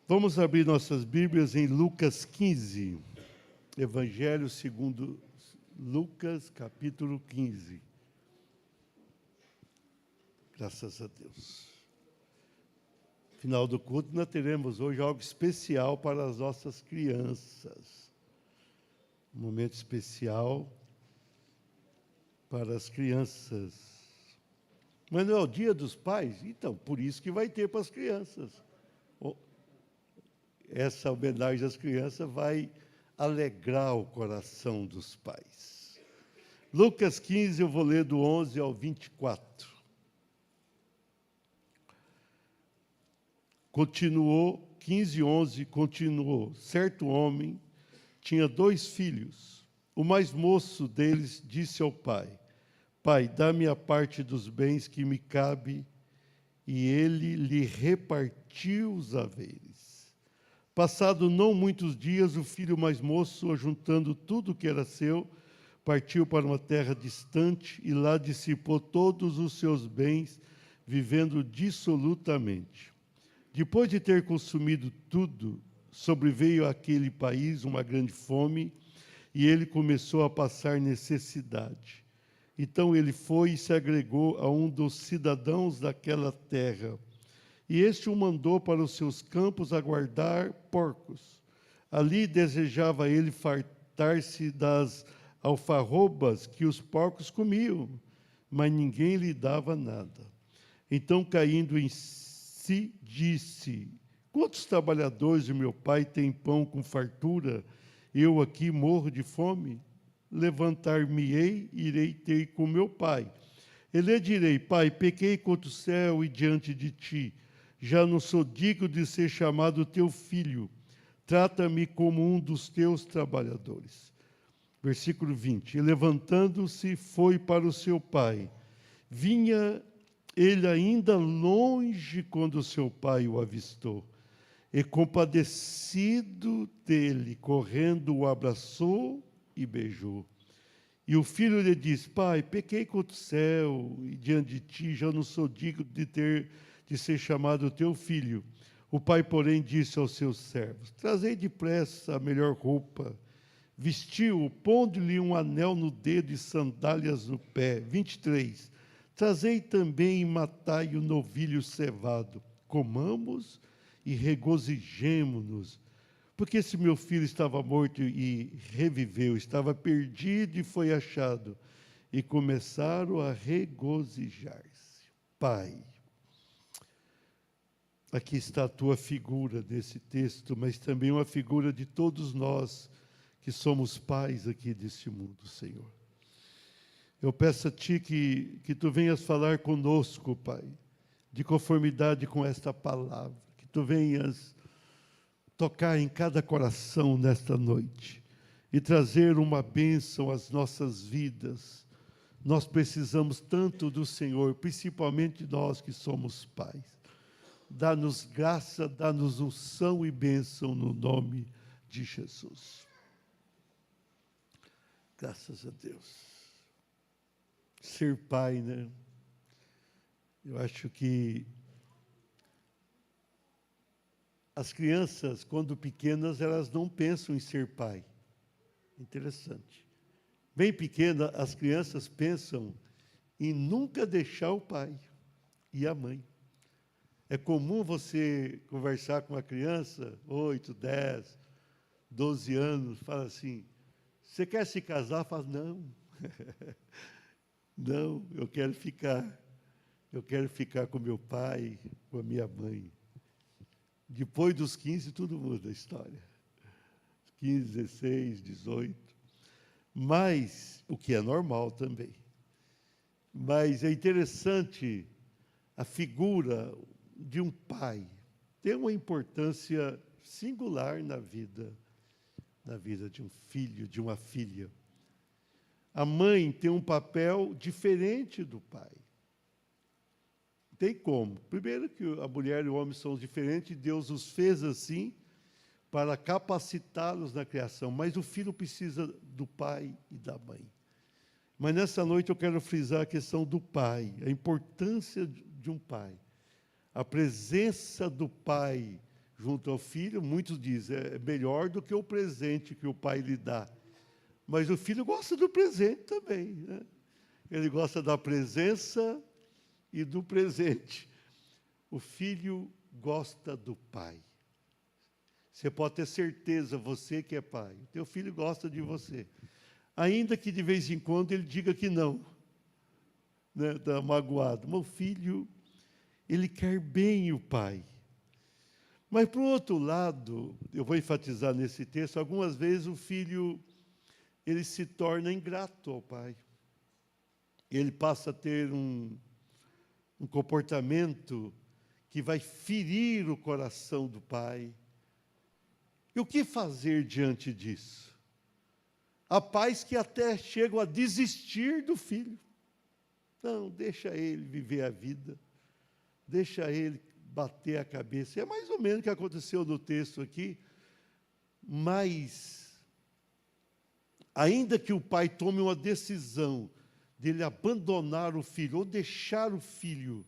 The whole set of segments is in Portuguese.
Vamos abrir nossas Bíblias em Lucas 15, Evangelho segundo Lucas, capítulo 15. Graças a Deus. Final do culto, nós teremos hoje algo especial para as nossas crianças. Um momento especial para as crianças. Mas não é o dia dos pais? Então, por isso que vai ter para as crianças. Essa homenagem às crianças vai alegrar o coração dos pais. Lucas 15, eu vou ler do 11 ao 24. Continuou, 15, 11, continuou. Certo homem tinha 2 filhos. O mais moço deles disse ao pai: Pai, dá-me a parte dos bens que me cabe. E ele lhe repartiu os haveres. Passado não muitos dias, o filho mais moço, ajuntando tudo o que era seu, partiu para uma terra distante e lá dissipou todos os seus bens, vivendo dissolutamente. Depois de ter consumido tudo, sobreveio àquele país uma grande fome e ele começou a passar necessidade. Então ele foi e se agregou a um dos cidadãos daquela terra. E este o mandou para os seus campos a guardar porcos. Ali desejava ele fartar-se das alfarrobas que os porcos comiam, mas ninguém lhe dava nada. Então, caindo em si, disse: Quantos trabalhadores de meu pai têm pão com fartura? Eu aqui morro de fome? Levantar-me-ei, irei ter com meu pai. E lhe direi: Pai, pequei contra o céu e diante de ti. Já não sou digno de ser chamado teu filho. Trata-me como um dos teus trabalhadores. Versículo 20. E levantando-se, foi para o seu pai. Vinha ele ainda longe quando seu pai o avistou. E compadecido dele, correndo, o abraçou e beijou. E o filho lhe disse: Pai, pequei contra o céu e diante de ti, já não sou digno de ser chamado teu filho. O pai, porém, disse aos seus servos: Trazei depressa a melhor roupa. Vestiu-o, pondo-lhe um anel no dedo e sandálias no pé. 23. Trazei também e matai o novilho cevado. Comamos e regozijemo-nos. Porque esse meu filho estava morto e reviveu, estava perdido e foi achado. E começaram a regozijar-se. Pai, aqui está a tua figura desse texto, mas também uma figura de todos nós que somos pais aqui desse mundo, Senhor. Eu peço a Ti que Tu venhas falar conosco, Pai, de conformidade com esta palavra, que Tu venhas tocar em cada coração nesta noite e trazer uma bênção às nossas vidas. Nós precisamos tanto do Senhor, principalmente nós que somos pais. Dá-nos graça, dá-nos unção e bênção no nome de Jesus. Graças a Deus. Ser pai, né? Eu acho que as crianças, quando pequenas, elas não pensam em ser pai. Interessante. Bem pequena, as crianças pensam em nunca deixar o pai e a mãe. É comum você conversar com uma criança, 8, 10, 12 anos, fala assim: você quer se casar? Fala: não. Não, eu quero ficar com meu pai, com a minha mãe. Depois dos 15, tudo muda a história. 15, 16, 18. Mas, o que é normal também. Mas é interessante a figura de um pai. Tem uma importância singular na vida de um filho, de uma filha. A mãe tem um papel diferente do pai. Tem como. Primeiro que a mulher e o homem são diferentes, Deus os fez assim para capacitá-los na criação, mas o filho precisa do pai e da mãe. Mas nessa noite eu quero frisar a questão do pai, a importância de um pai. A presença do pai junto ao filho. Muitos dizem, é melhor do que o presente que o pai lhe dá. Mas o filho gosta do presente também, né? Ele gosta da presença e do presente. O filho gosta do pai. Você pode ter certeza, você que é pai, o teu filho gosta de você. Ainda que de vez em quando ele diga que não, né, está magoado. Meu filho, ele quer bem o pai. Mas, por outro lado, eu vou enfatizar nesse texto, algumas vezes o filho, ele se torna ingrato ao pai. Ele passa a ter um comportamento que vai ferir o coração do pai. E o que fazer diante disso? Há pais que até chegam a desistir do filho. Não, deixa ele viver a vida, deixa ele bater a cabeça. É mais ou menos o que aconteceu no texto aqui, mas, ainda que o pai tome uma decisão dele abandonar o filho, ou deixar o filho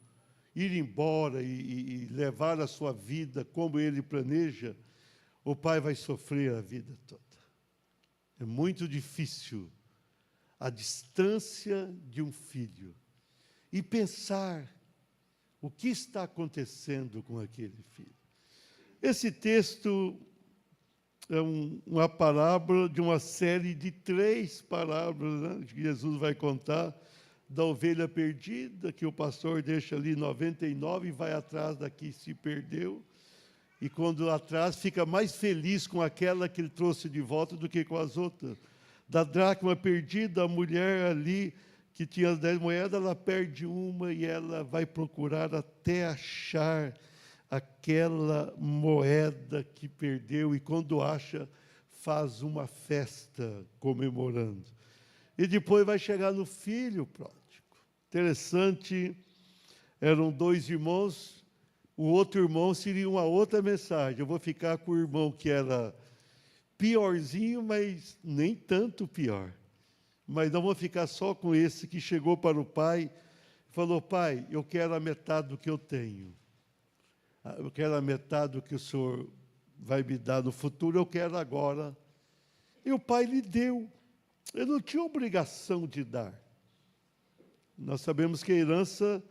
ir embora e levar a sua vida como ele planeja, o pai vai sofrer a vida toda. É muito difícil a distância de um filho e pensar o que está acontecendo com aquele filho. Esse texto é uma parábola de uma série de 3 parábolas, né, que Jesus vai contar, da ovelha perdida, que o pastor deixa ali 99 e vai atrás da que se perdeu. E quando atrás fica mais feliz com aquela que ele trouxe de volta do que com as outras. Da dracma perdida, a mulher ali que tinha as 10 moedas, ela perde uma e ela vai procurar até achar aquela moeda que perdeu, e quando acha, faz uma festa comemorando. E depois vai chegar no filho pródigo. Interessante, eram 2 irmãos. O outro irmão seria uma outra mensagem. Eu vou ficar com o irmão que era piorzinho, mas nem tanto pior. Mas não vou ficar só com esse que chegou para o pai e falou: pai, eu quero a metade do que eu tenho. Eu quero a metade do que o senhor vai me dar no futuro, eu quero agora. E o pai lhe deu. Ele não tinha obrigação de dar. Nós sabemos que a herança,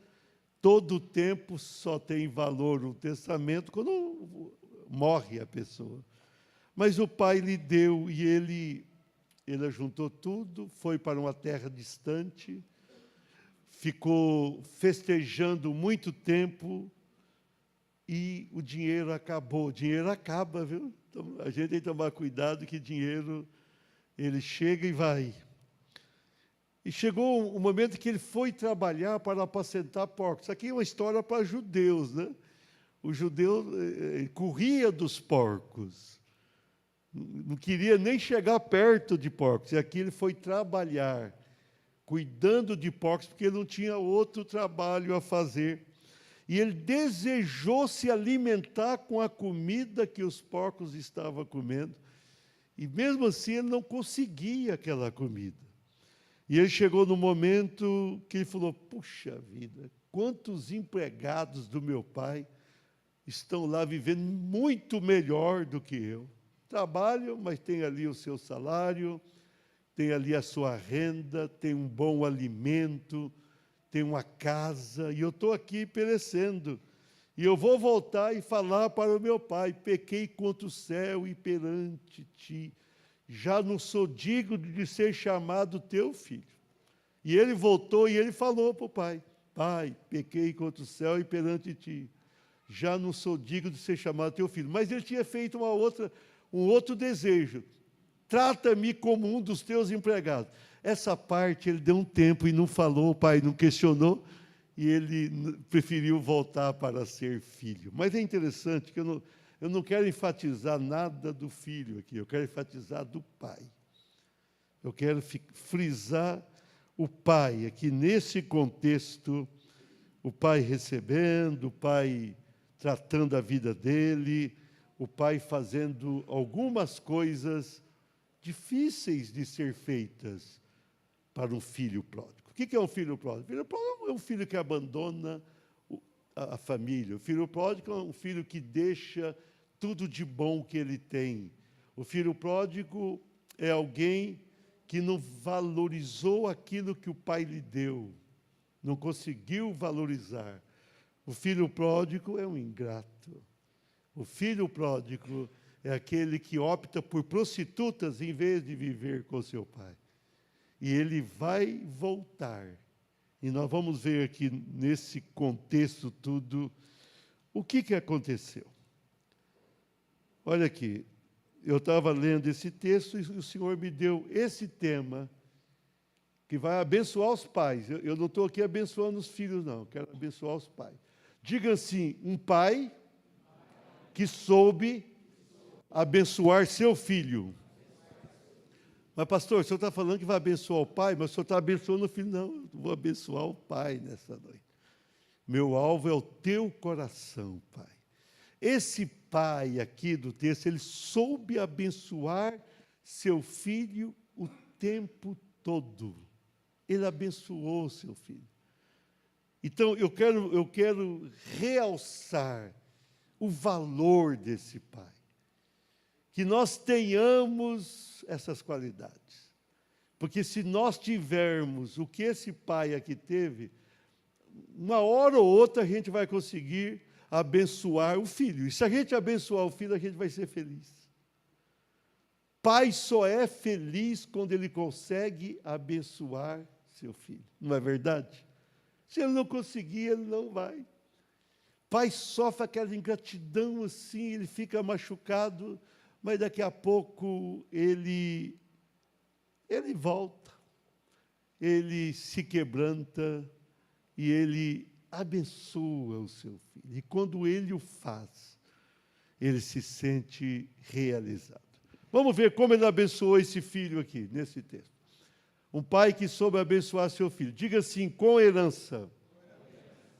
todo o tempo, só tem valor no testamento quando morre a pessoa. Mas o pai lhe deu e ele ajuntou tudo, foi para uma terra distante, ficou festejando muito tempo e o dinheiro acabou. O dinheiro acaba, viu? Então, a gente tem que tomar cuidado que dinheiro, ele chega e vai. E chegou o momento que ele foi trabalhar para apacentar porcos. Isso aqui é uma história para judeus, né? O judeu corria dos porcos. Não queria nem chegar perto de porcos. E aqui ele foi trabalhar, cuidando de porcos, porque ele não tinha outro trabalho a fazer. E ele desejou se alimentar com a comida que os porcos estavam comendo. E mesmo assim ele não conseguia aquela comida. E ele chegou no momento que ele falou: puxa vida, quantos empregados do meu pai estão lá vivendo muito melhor do que eu. Trabalham, mas tem ali o seu salário, tem ali a sua renda, tem um bom alimento, tem uma casa, e eu estou aqui perecendo. E eu vou voltar e falar para o meu pai: pequei contra o céu e perante ti, já não sou digno de ser chamado teu filho. E ele voltou e ele falou para o pai: pai, pequei contra o céu e perante ti, já não sou digno de ser chamado teu filho. Mas ele tinha feito um outro desejo: trata-me como um dos teus empregados. Essa parte ele deu um tempo e não falou, o pai não questionou, e ele preferiu voltar para ser filho. Mas é interessante que eu não quero enfatizar nada do filho aqui, eu quero enfatizar do pai. Eu quero frisar o pai aqui nesse contexto, o pai recebendo, o pai tratando a vida dele, o pai fazendo algumas coisas difíceis de ser feitas para um filho pródigo. O que é um filho pródigo? O filho pródigo é um filho que abandona a família. O filho pródigo é um filho que deixa tudo de bom que ele tem. O filho pródigo é alguém que não valorizou aquilo que o pai lhe deu, não conseguiu valorizar. O filho pródigo é um ingrato. O filho pródigo é aquele que opta por prostitutas em vez de viver com seu pai. E ele vai voltar. E nós vamos ver aqui, nesse contexto tudo, o que aconteceu. Olha aqui, eu estava lendo esse texto e o Senhor me deu esse tema, que vai abençoar os pais. Eu não estou aqui abençoando os filhos, não, quero abençoar os pais. Diga assim, um pai que soube abençoar seu filho. Mas, pastor, o senhor está falando que vai abençoar o pai, mas o senhor está abençoando o filho. Não, eu vou abençoar o pai nessa noite. Meu alvo é o teu coração, pai. Esse pai aqui do texto, ele soube abençoar seu filho o tempo todo. Ele abençoou seu filho. Então, eu quero realçar o valor desse pai. Que nós tenhamos essas qualidades. Porque se nós tivermos o que esse pai aqui teve, uma hora ou outra a gente vai conseguir abençoar o filho. E se a gente abençoar o filho, a gente vai ser feliz. Pai só é feliz quando ele consegue abençoar seu filho. Não é verdade? Se ele não conseguir, ele não vai. Pai sofre aquela ingratidão assim, ele fica machucado, mas daqui a pouco ele volta, ele se quebranta e ele abençoa o seu filho. E quando ele o faz, ele se sente realizado. Vamos ver como ele abençoou esse filho aqui, nesse texto. Um pai que soube abençoar seu filho. Diga assim, com herança.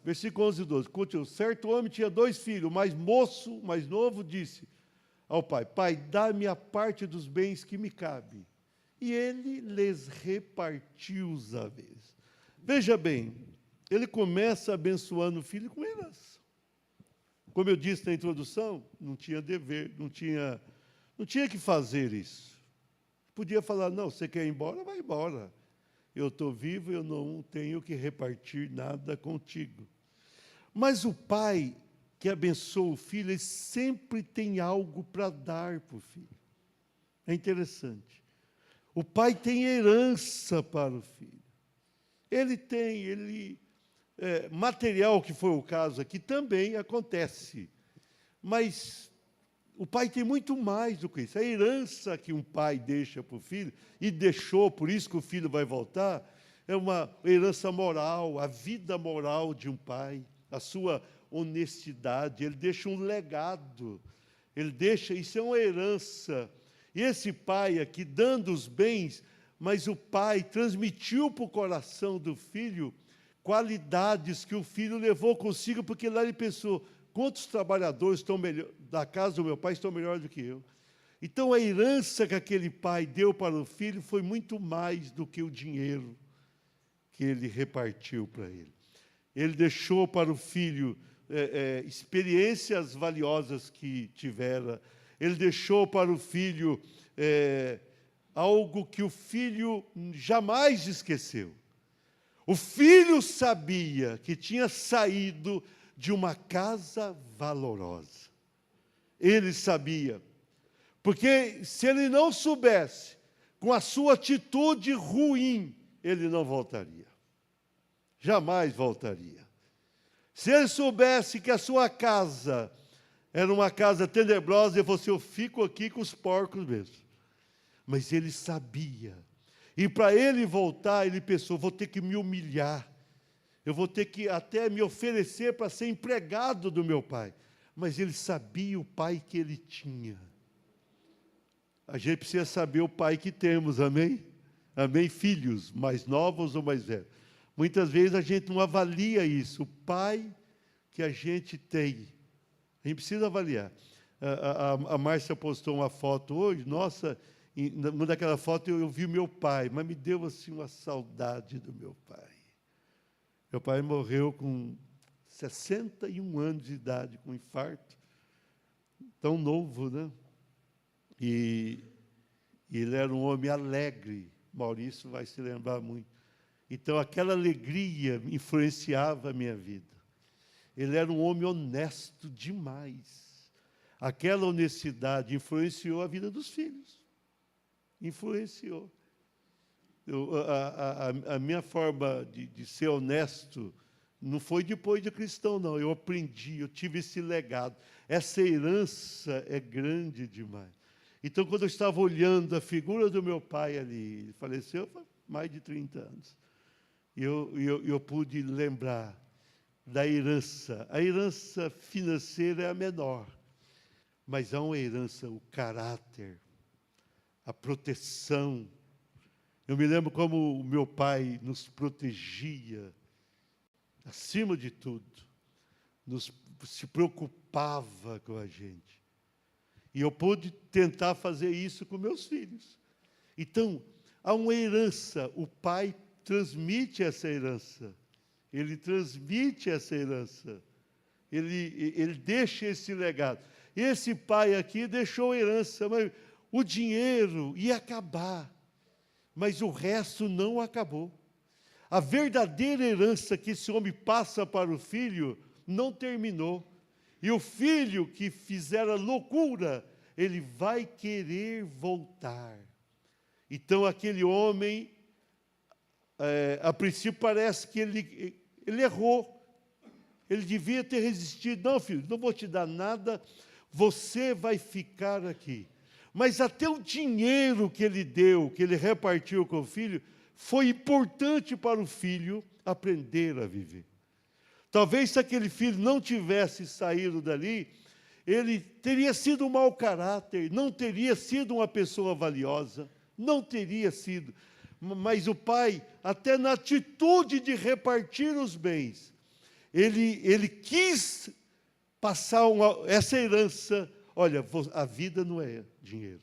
Versículo 11 e 12. Continua. Certo homem tinha 2 filhos. O mais moço, o mais novo, disse ao pai, pai, dá-me a parte dos bens que me cabe. E ele lhes repartiu os haveres. Veja bem, ele começa abençoando o filho com herança. Como eu disse na introdução, não tinha dever, não tinha que fazer isso. Podia falar, não, você quer ir embora? Vai embora. Eu estou vivo, eu não tenho que repartir nada contigo. Mas o pai que abençoa o filho, ele sempre tem algo para dar para o filho. É interessante. O pai tem herança para o filho. Ele tem, material, que foi o caso aqui, também acontece. Mas o pai tem muito mais do que isso. A herança que um pai deixa para o filho, e deixou, por isso que o filho vai voltar, é uma herança moral, a vida moral de um pai, a sua honestidade, ele deixa um legado, isso é uma herança. E esse pai aqui, dando os bens, mas o pai transmitiu para o coração do filho qualidades que o filho levou consigo, porque lá ele pensou, quantos trabalhadores da casa do meu pai estão melhores do que eu? Então, a herança que aquele pai deu para o filho foi muito mais do que o dinheiro que ele repartiu para ele. Ele deixou para o filho experiências valiosas que tivera. Ele deixou para o filho algo que o filho jamais esqueceu. O filho sabia que tinha saído de uma casa valorosa. Ele sabia. Porque se ele não soubesse, com a sua atitude ruim, ele não voltaria. Jamais voltaria. Se ele soubesse que a sua casa era uma casa tenebrosa, ele falou assim, eu fico aqui com os porcos mesmo. Mas ele sabia. E para ele voltar, ele pensou, vou ter que me humilhar. Eu vou ter que até me oferecer para ser empregado do meu pai. Mas ele sabia o pai que ele tinha. A gente precisa saber o pai que temos, amém? Amém, filhos, mais novos ou mais velhos. Muitas vezes a gente não avalia isso, o pai que a gente tem. A gente precisa avaliar. A Márcia postou uma foto hoje, nossa, numa daquela foto eu vi meu pai, mas me deu assim uma saudade do meu pai. Meu pai morreu com 61 anos de idade, com infarto. tão novo, né? E ele era um homem alegre, Maurício vai se lembrar muito. Então, aquela alegria influenciava a minha vida. Ele era um homem honesto demais. Aquela honestidade influenciou a vida dos filhos. Influenciou. A minha forma de ser honesto não foi depois de cristão, não. Eu aprendi, eu tive esse legado. Essa herança é grande demais. Então, quando eu estava olhando a figura do meu pai ali, ele faleceu há mais de 30 anos, eu pude lembrar da herança. A herança financeira é a menor, mas há uma herança, o caráter, a proteção. Eu me lembro como o meu pai nos protegia, acima de tudo, se preocupava com a gente. E eu pude tentar fazer isso com meus filhos. Então, há uma herança, o pai transmite essa herança. Ele transmite essa herança. Ele deixa esse legado. Esse pai aqui deixou herança, mas o dinheiro ia acabar. Mas o resto não acabou. A verdadeira herança que esse homem passa para o filho não terminou. E o filho que fizera loucura, ele vai querer voltar. Então, aquele homem, a princípio parece que ele errou. Ele devia ter resistido. Não, filho, não vou te dar nada, você vai ficar aqui. Mas até o dinheiro que ele deu, que ele repartiu com o filho, foi importante para o filho aprender a viver. Talvez se aquele filho não tivesse saído dali, ele teria sido um mau caráter, não teria sido uma pessoa valiosa, não teria sido. Mas o pai, até na atitude de repartir os bens, ele quis passar essa herança. Olha, a vida não é dinheiro.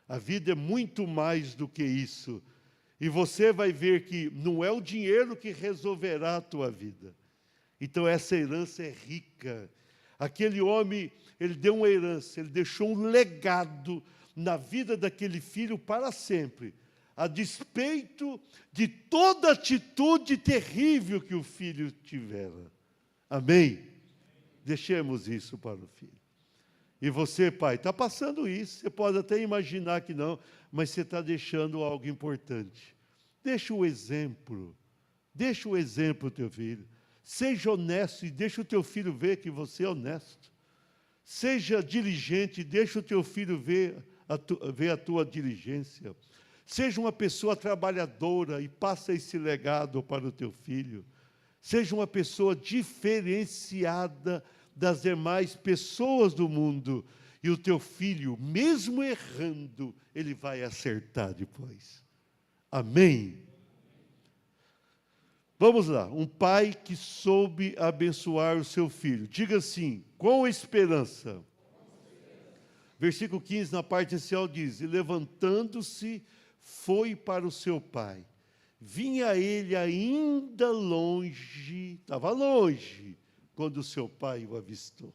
A vida é muito mais do que isso. E você vai ver que não é o dinheiro que resolverá a tua vida. Então, essa herança é rica. Aquele homem, ele deu uma herança, ele deixou um legado na vida daquele filho para sempre, a despeito de toda atitude terrível que o filho tivera. Amém? Deixemos isso para o filho. E você, pai, está passando isso. Você pode até imaginar que não, mas você está deixando algo importante. Deixa o exemplo. Deixa o exemplo, teu filho. Seja honesto e deixa o teu filho ver que você é honesto. Seja diligente e deixa o teu filho ver a tua diligência. Seja uma pessoa trabalhadora e passa esse legado para o teu filho. Seja uma pessoa diferenciada das demais pessoas do mundo. E o teu filho, mesmo errando, ele vai acertar depois. Amém? Vamos lá. Um pai que soube abençoar o seu filho. Diga assim, com esperança. Versículo 15, na parte inicial, diz: e levantando-se, foi para o seu pai. Vinha ele ainda longe, estava longe, quando o seu pai o avistou.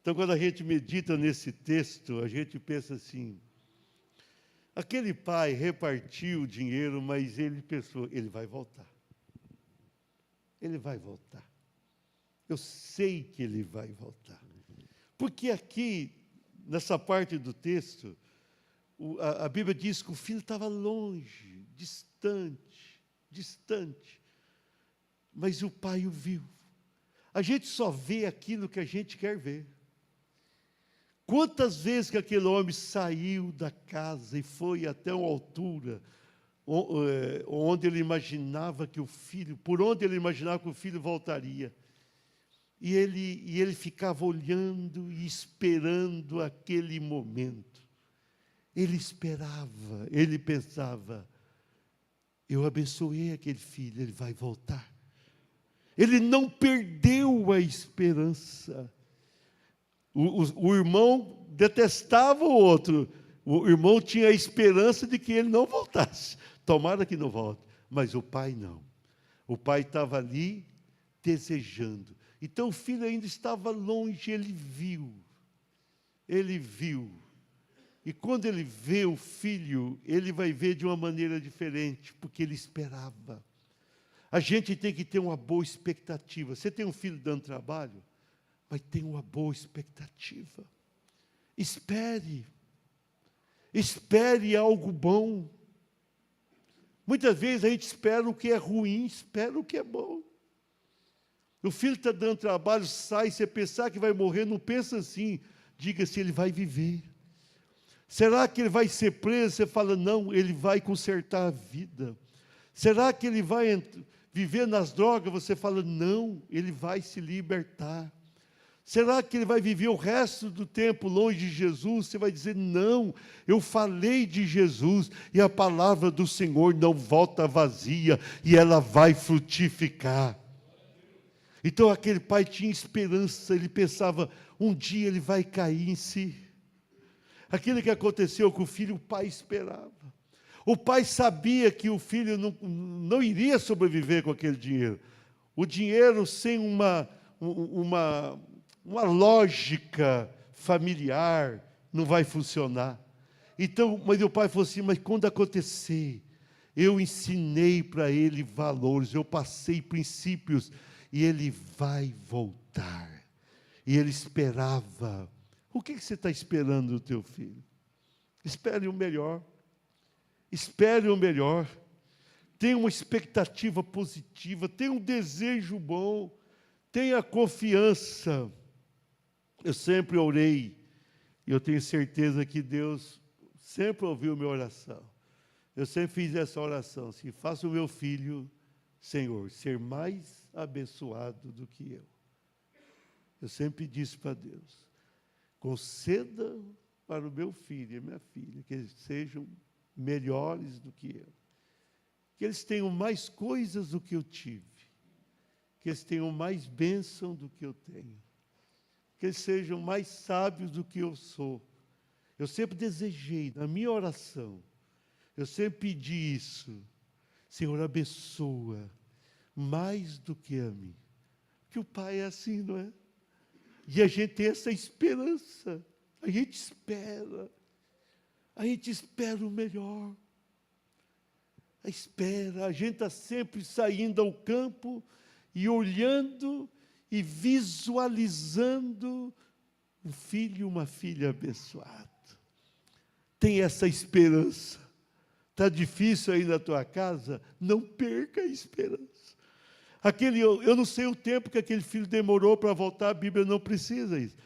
Então, quando a gente medita nesse texto, a gente pensa assim, aquele pai repartiu o dinheiro, mas ele pensou, ele vai voltar. Ele vai voltar. Eu sei que ele vai voltar. Porque aqui, nessa parte do texto, a Bíblia diz que o filho estava longe, distante. Mas o pai o viu. A gente só vê aquilo que a gente quer ver. Quantas vezes que aquele homem saiu da casa e foi até uma altura onde ele imaginava que o filho, por onde ele imaginava que o filho voltaria. E ele ficava olhando e esperando aquele momento. Ele esperava, ele pensava, eu abençoei aquele filho, ele vai voltar. Ele não perdeu a esperança. O irmão detestava o outro. O irmão tinha a esperança de que ele não voltasse. Tomara que não volte. Mas o pai não. O pai estava ali desejando. Então o filho ainda estava longe, ele viu. ele viu. E quando ele vê o filho, ele vai ver de uma maneira diferente, porque ele esperava. A gente tem que ter uma boa expectativa. Você tem um filho dando trabalho, mas tem uma boa expectativa. Espere. Espere algo bom. Muitas vezes a gente espera o que é ruim, espera o que é bom. O filho está dando trabalho, sai, você pensar que vai morrer, não pensa assim. Diga se ele vai viver. Será que ele vai ser preso? Você fala, não, ele vai consertar a vida. Será que ele vai viver nas drogas? Você fala, não, ele vai se libertar. Será que ele vai viver o resto do tempo longe de Jesus? Você vai dizer, não, eu falei de Jesus e a palavra do Senhor não volta vazia e ela vai frutificar. Então aquele pai tinha esperança, ele pensava, um dia ele vai cair em si. Aquilo que aconteceu com o filho, o pai esperava. O pai sabia que o filho não iria sobreviver com aquele dinheiro. O dinheiro sem uma lógica familiar não vai funcionar. Então, mas o pai falou assim, mas quando acontecer, eu ensinei para ele valores, eu passei princípios, e ele vai voltar. E ele esperava. O que você está esperando do teu filho? Espere o melhor. Espere o melhor. Tenha uma expectativa positiva. Tenha um desejo bom. Tenha confiança. Eu sempre orei. E eu tenho certeza que Deus sempre ouviu minha oração. Eu sempre fiz essa oração. Assim, faça o meu filho, Senhor, ser mais abençoado do que eu. Eu sempre disse para Deus. Conceda para o meu filho e minha filha que eles sejam melhores do que eu. Que eles tenham mais coisas do que eu tive. Que eles tenham mais bênção do que eu tenho. Que eles sejam mais sábios do que eu sou. Eu sempre desejei, na minha oração, eu sempre pedi isso. Senhor, abençoa mais do que a mim. Porque o Pai é assim, não é? E a gente tem essa esperança. A gente espera. A gente espera o melhor. A gente está sempre saindo ao campo e olhando e visualizando um filho e uma filha abençoado. Tem essa esperança. Está difícil aí na tua casa? Não perca a esperança. Eu não sei o tempo que aquele filho demorou para voltar, a Bíblia não precisa isso.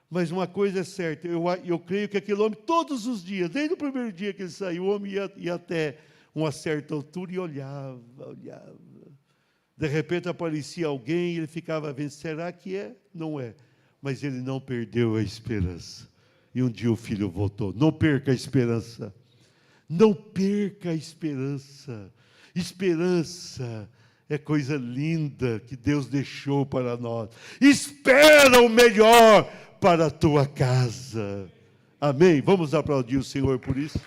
Mas uma coisa é certa, eu creio que aquele homem, todos os dias, desde o primeiro dia que ele saiu, o homem ia até uma certa altura e olhava. De repente aparecia alguém e ele ficava vendo, será que é? Não é. Mas ele não perdeu a esperança. E um dia o filho voltou. Não perca a esperança. Não perca a esperança. Esperança é coisa linda que Deus deixou para nós. Espera o melhor para a tua casa. Amém? Vamos aplaudir o Senhor por isso.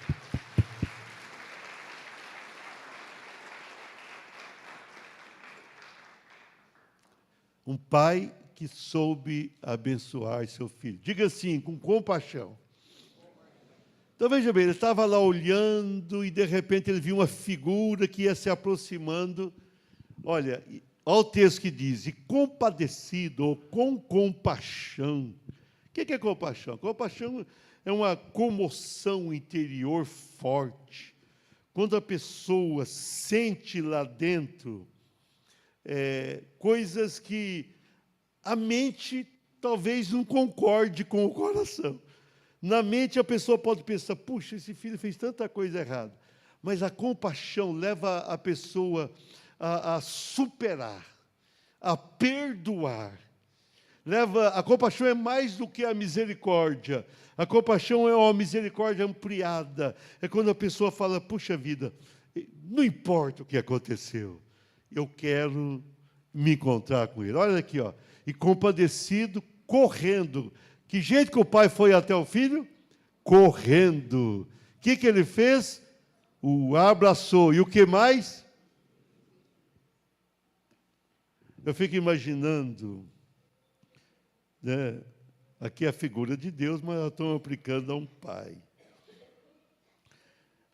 Um pai que soube abençoar seu filho. Diga assim, com compaixão. Então, veja bem, ele estava lá olhando e, de repente, ele viu uma figura que ia se aproximando. Olha o texto que diz, e compadecido, ou com compaixão. O que é compaixão? Compaixão é uma comoção interior forte. Quando a pessoa sente lá dentro coisas que a mente talvez não concorde com o coração. Na mente a pessoa pode pensar, puxa, esse filho fez tanta coisa errada. Mas a compaixão leva a pessoa a superar, a perdoar. A compaixão é mais do que a misericórdia. A compaixão é uma misericórdia ampliada. É quando a pessoa fala, puxa vida, não importa o que aconteceu, eu quero me encontrar com ele. Olha aqui, ó. E compadecido, correndo. Que jeito que o pai foi até o filho? Correndo. O que ele fez? O abraçou. E o que mais? Eu fico imaginando, né, Aqui é a figura de Deus, mas nós estamos aplicando a um pai.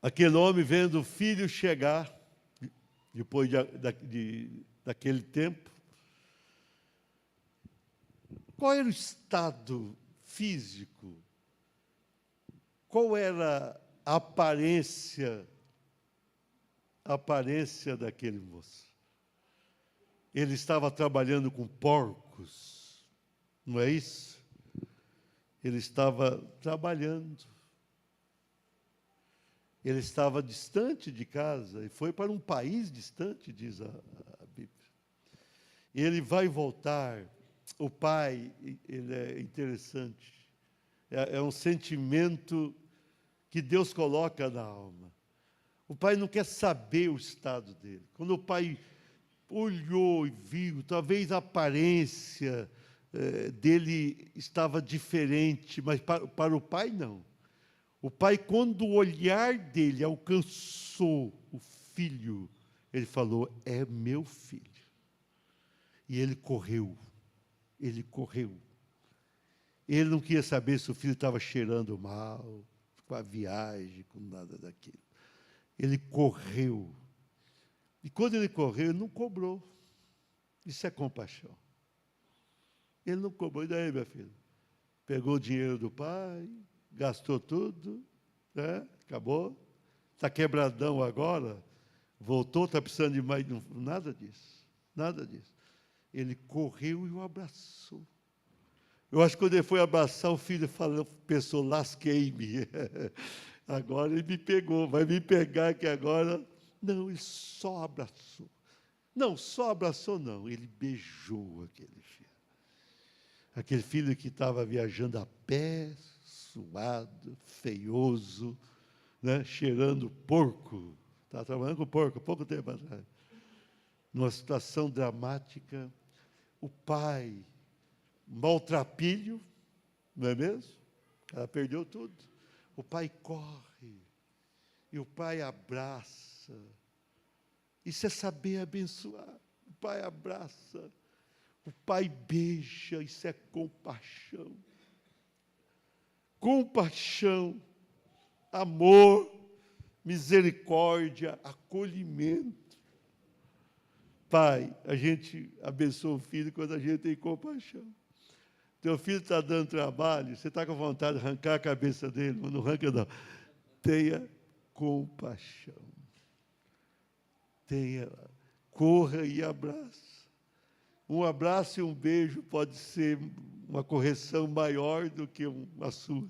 Aquele homem vendo o filho chegar, depois daquele tempo, qual era o estado físico? Qual era a aparência daquele moço? Ele estava trabalhando com porcos, não é isso? Ele estava trabalhando. Ele estava distante de casa e foi para um país distante, diz a Bíblia. Ele vai voltar. O pai, ele é interessante. É um sentimento que Deus coloca na alma. O pai não quer saber o estado dele. Quando o pai olhou e viu, talvez a aparência dele estava diferente, mas para o pai não. O pai, quando o olhar dele alcançou o filho, ele falou, é meu filho. E ele correu. Ele correu. Ele não queria saber se o filho estava cheirando mal, com a viagem, com nada daquilo. Ele correu. E quando ele correu, ele não cobrou. Isso é compaixão. Ele não cobrou. E daí, minha filha? Pegou o dinheiro do pai, gastou tudo, né? Acabou. Está quebradão agora, voltou, está precisando de mais. Nada disso. Nada disso. Ele correu e o abraçou. Eu acho que quando ele foi abraçar, o filho pensou, lasquei-me. Agora ele me pegou, vai me pegar que agora... Não, ele só abraçou. Não, só abraçou não, ele beijou aquele filho. Aquele filho que estava viajando a pé, suado, feioso, né, cheirando porco. Estava trabalhando com porco há pouco tempo atrás. Numa situação dramática, o pai, maltrapilho, não é mesmo? Ela perdeu tudo. O pai corre, e o pai abraça. Isso é saber abençoar. O pai abraça, o pai beija, isso é compaixão. Compaixão, amor, misericórdia, acolhimento. Pai, a gente abençoa o filho quando a gente tem compaixão. Teu filho está dando trabalho, você está com vontade de arrancar a cabeça dele, mas não arranca não. Tenha compaixão. Corra e abraça. Um abraço e um beijo pode ser uma correção maior do que uma sua.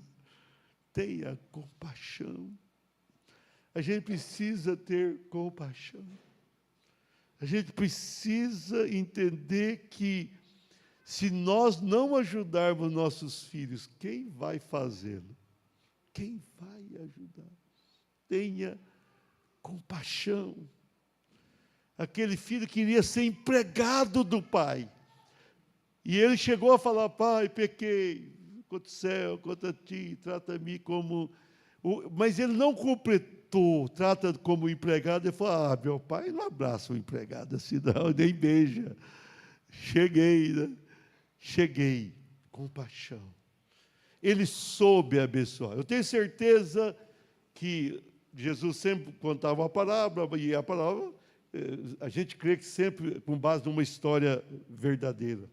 Tenha compaixão. A gente precisa ter compaixão. A gente precisa entender que, se nós não ajudarmos nossos filhos, quem vai fazê-lo? Quem vai ajudar? Tenha compaixão. Aquele filho queria ser empregado do pai. E ele chegou a falar, pai, pequei, contra o céu, contra ti, trata-me como... Mas ele não completou, trata como empregado. Ele falou, meu pai não abraça o empregado assim, não, nem beija. Cheguei, né? Cheguei, compaixão. Ele soube abençoar. Eu tenho certeza que Jesus sempre contava uma parábola, e a parábola, a gente crê que sempre com base numa história verdadeira.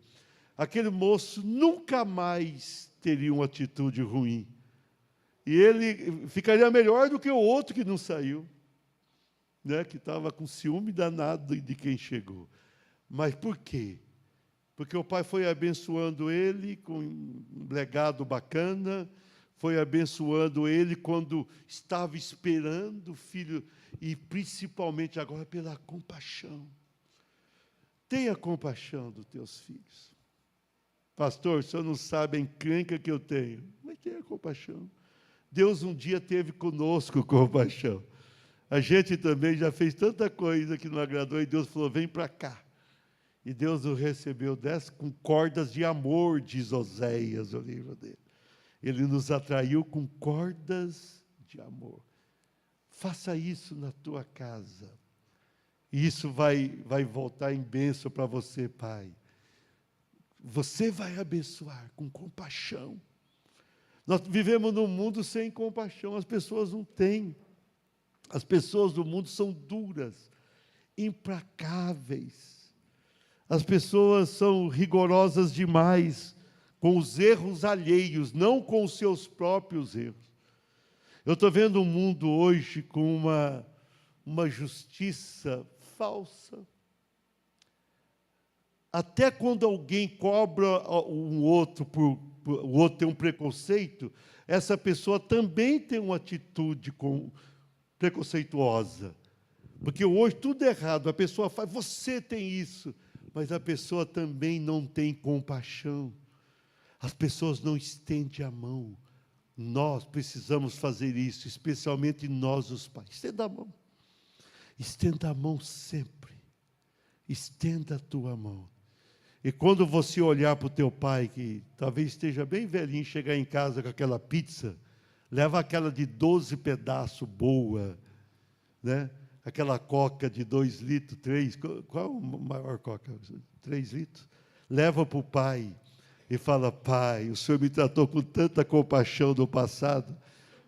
Aquele moço nunca mais teria uma atitude ruim. E ele ficaria melhor do que o outro que não saiu, né? Que estava com ciúme danado de quem chegou. Mas por quê? Porque o pai foi abençoando ele com um legado bacana, foi abençoando ele quando estava esperando o filho, e principalmente agora pela compaixão. Tenha compaixão dos teus filhos. Pastor, o senhor não sabe a encrenca que eu tenho, mas tenha compaixão. Deus um dia teve conosco compaixão. A gente também já fez tanta coisa que não agradou, e Deus falou, vem para cá. E Deus o recebeu com cordas de amor, diz Oséias, o livro dele. Ele nos atraiu com cordas de amor. Faça isso na tua casa. E isso vai voltar em bênção para você, pai. você vai abençoar com compaixão. Nós vivemos num mundo sem compaixão, as pessoas não têm. As pessoas do mundo são duras, implacáveis. As pessoas são rigorosas demais com os erros alheios, não com os seus próprios erros. Eu estou vendo um mundo hoje com uma justiça falsa. Até quando alguém cobra um outro, o outro tem um preconceito, essa pessoa também tem uma atitude preconceituosa. Porque hoje tudo é errado, a pessoa faz, você tem isso, mas a pessoa também não tem compaixão. As pessoas não estendem a mão. Nós precisamos fazer isso, especialmente nós, os pais. Estenda a mão. Estenda a mão sempre. Estenda a tua mão. E quando você olhar para o teu pai, que talvez esteja bem velhinho, chegar em casa com aquela pizza, leva aquela de 12 pedaços boa, né? Aquela coca de 2 litros, 3, qual a maior coca? 3 litros? Leva para o pai e fala, pai, o senhor me tratou com tanta compaixão no passado,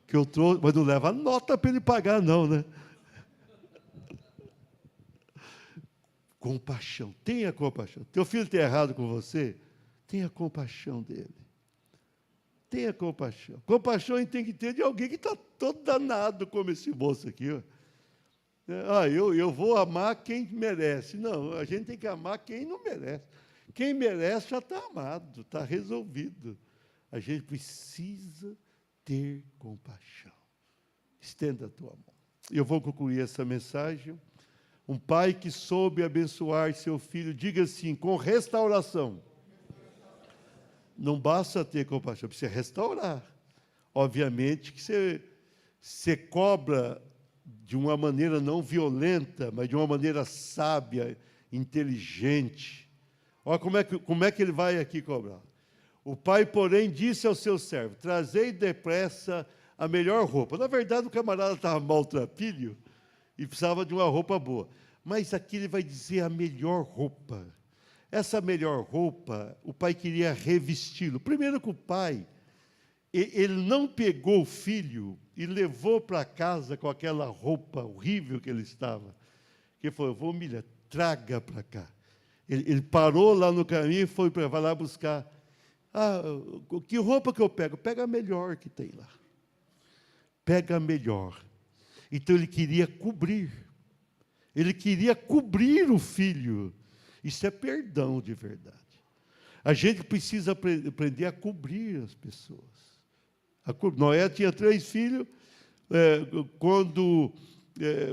que eu trouxe, mas não leva nota para ele pagar não, né? Compaixão, tenha compaixão. Teu filho está errado com você, tenha compaixão dele. Tenha compaixão. Compaixão a gente tem que ter de alguém que está todo danado, como esse moço aqui. Ó. Eu vou amar quem merece. Não, a gente tem que amar quem não merece. Quem merece já está amado, está resolvido. A gente precisa ter compaixão. Estenda a tua mão. Eu vou concluir essa mensagem. Um pai que soube abençoar seu filho, diga assim, com restauração. Não basta ter compaixão, precisa restaurar. Obviamente que você cobra de uma maneira não violenta, mas de uma maneira sábia, inteligente. Olha como é que ele vai aqui cobrar. O pai, porém, disse ao seu servo, trazei depressa a melhor roupa. Na verdade, o camarada estava maltrapilho, e precisava de uma roupa boa. Mas aqui ele vai dizer a melhor roupa. Essa melhor roupa, o pai queria revesti-lo. Primeiro que o pai, ele não pegou o filho e levou para casa com aquela roupa horrível que ele estava. Ele falou, vou humilhar, traga para cá. Ele parou lá no caminho e vai lá buscar. Que roupa que eu pego? Pega a melhor que tem lá. Pega a melhor. Então, ele queria cobrir. Ele queria cobrir o filho. Isso é perdão de verdade. A gente precisa aprender a cobrir as pessoas. Noé tinha 3 filhos. Quando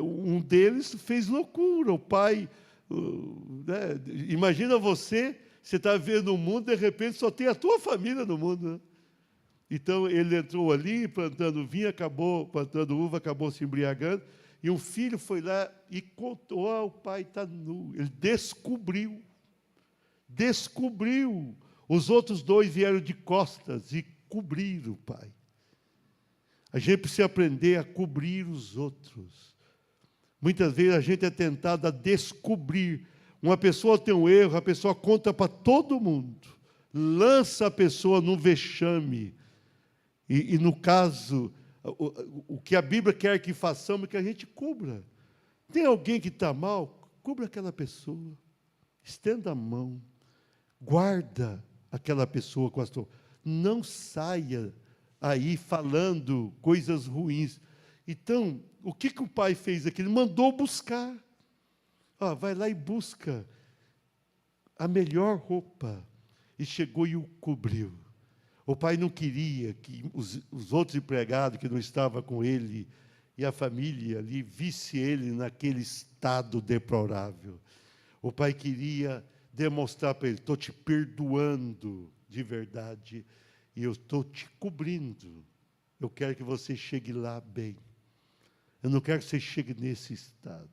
um deles fez loucura, o pai... imagina você está vivendo um mundo, de repente só tem a tua família no mundo, né? Então, ele entrou ali, plantando vinho, acabou plantando uva, acabou se embriagando, e um filho foi lá e contou, o pai está nu. Ele descobriu. Os outros 2 vieram de costas e cobriram o pai. A gente precisa aprender a cobrir os outros. Muitas vezes a gente é tentado a descobrir. Uma pessoa tem um erro, a pessoa conta para todo mundo. Lança a pessoa no vexame. E no caso, o que a Bíblia quer que façamos é que a gente cubra. Tem alguém que está mal? Cubra aquela pessoa. Estenda a mão. Guarda aquela pessoa com as tuas. Não saia aí falando coisas ruins. Então, o que o pai fez aqui? Ele mandou buscar. Vai lá e busca a melhor roupa. E chegou e o cobriu. O pai não queria que os outros empregados que não estavam com ele e a família ali visse ele naquele estado deplorável. O pai queria demonstrar para ele, estou te perdoando de verdade e eu estou te cobrindo. Eu quero que você chegue lá bem. Eu não quero que você chegue nesse estado.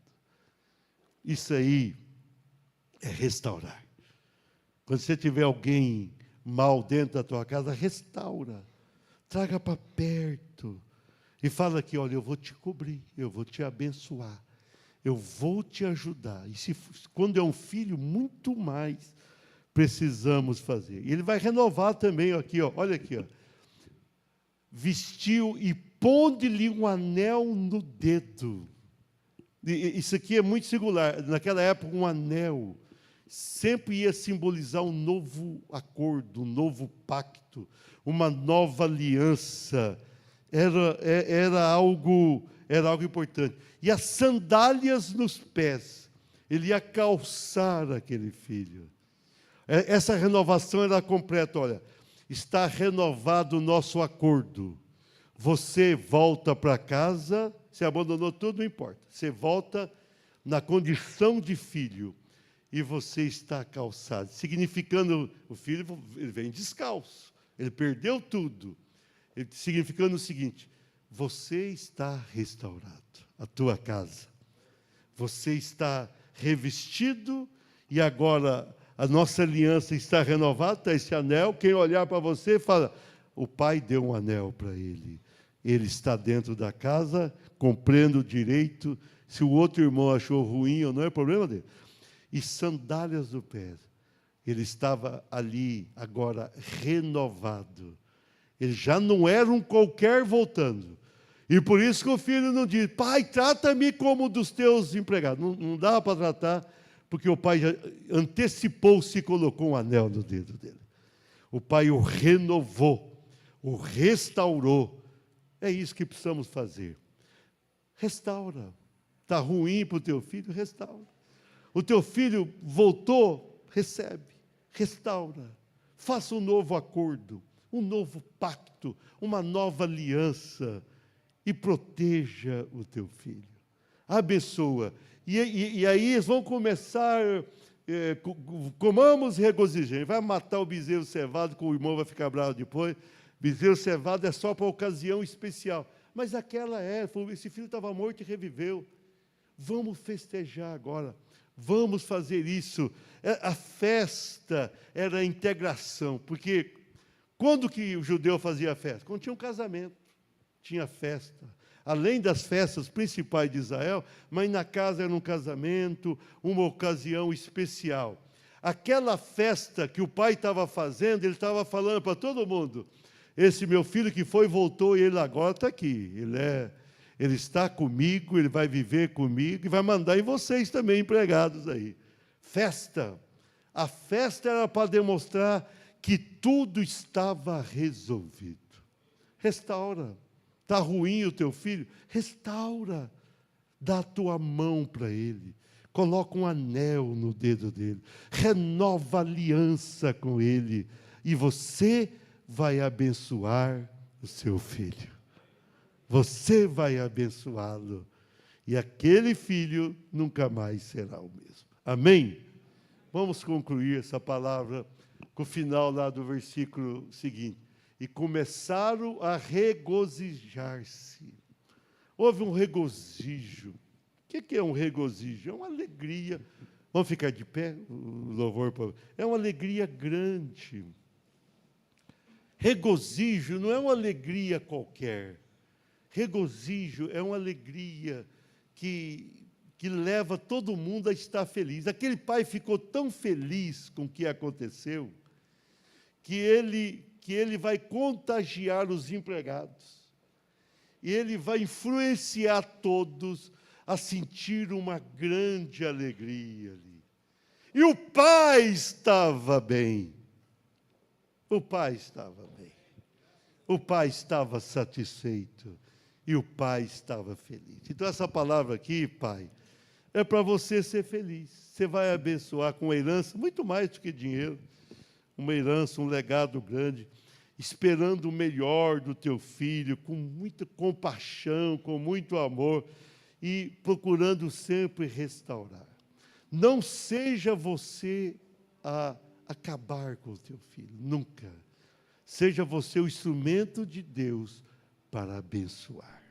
Isso aí é restaurar. Quando você tiver alguém mal dentro da tua casa, restaura. Traga para perto. E fala aqui, olha, eu vou te cobrir, eu vou te abençoar, eu vou te ajudar. E quando é um filho, muito mais. precisamos fazer. E ele vai renovar também aqui, ó, olha aqui, ó. Vestiu e ponde-lhe um anel no dedo. Isso aqui é muito singular. Naquela época, um anel sempre ia simbolizar um novo acordo, um novo pacto, uma nova aliança. Era algo importante. E as sandálias nos pés. Ele ia calçar aquele filho. Essa renovação era completa. Olha, está renovado o nosso acordo. Você volta para casa, você abandonou tudo, não importa. Você volta na condição de filho e você está calçado. Significando, o filho ele vem descalço, ele perdeu tudo. Significando o seguinte: você está restaurado, a tua casa. Você está revestido e agora a nossa aliança está renovada, está esse anel. Quem olhar para você fala, o pai deu um anel para ele. Ele está dentro da casa, cumprindo o direito. Se o outro irmão achou ruim ou não, é problema dele. E sandálias do pé. Ele estava ali, agora, renovado. Ele já não era um qualquer voltando. E por isso que o filho não diz, pai, trata-me como dos teus empregados. Não dá para tratar, porque o pai já antecipou-se e colocou um anel no dedo dele. O pai o renovou, o restaurou. É isso que precisamos fazer. Restaura. Está ruim para o teu filho? Restaura. O teu filho voltou? Recebe. Restaura. Faça um novo acordo, um novo pacto, uma nova aliança. E proteja o teu filho. Abençoa. E aí eles vão começar, comamos e regozijemos. Vai matar o bezerro cevado, que o irmão vai ficar bravo depois. Bezerro cevado é só para ocasião especial. Mas aquela esse filho estava morto e reviveu. Vamos festejar agora. Vamos fazer isso. A festa era a integração. Porque quando que o judeu fazia a festa? Quando tinha um casamento. Tinha festa, além das festas principais de Israel, mas na casa era um casamento, uma ocasião especial. Aquela festa que o pai estava fazendo, ele estava falando para todo mundo, esse meu filho que foi, voltou, e ele agora está aqui, ele está comigo, ele vai viver comigo, e vai mandar em vocês também, empregados aí. Festa. A festa era para demonstrar que tudo estava resolvido. Restaura. Está ruim o teu filho? Restaura. Dá a tua mão para ele. Coloca um anel no dedo dele. Renova a aliança com ele. E você vai abençoar o seu filho. Você vai abençoá-lo. E aquele filho nunca mais será o mesmo. Amém? Vamos concluir essa palavra com o final lá do versículo seguinte. E começaram a regozijar-se. Houve um regozijo. O que é um regozijo? É uma alegria. Vamos ficar de pé? O louvor. É uma alegria grande. Regozijo não é uma alegria qualquer. Regozijo é uma alegria que leva todo mundo a estar feliz. Aquele pai ficou tão feliz com o que aconteceu que ele vai contagiar os empregados. E ele vai influenciar todos a sentir uma grande alegria ali. E o pai estava bem. O pai estava bem. O pai estava satisfeito. E o pai estava feliz. Então, essa palavra aqui, pai, é para você ser feliz. Você vai abençoar com uma herança, muito mais do que dinheiro. Uma herança, um legado grande, esperando o melhor do teu filho, com muita compaixão, com muito amor, e procurando sempre restaurar. Não seja você a acabar com o teu filho, nunca. Seja você o instrumento de Deus para abençoar.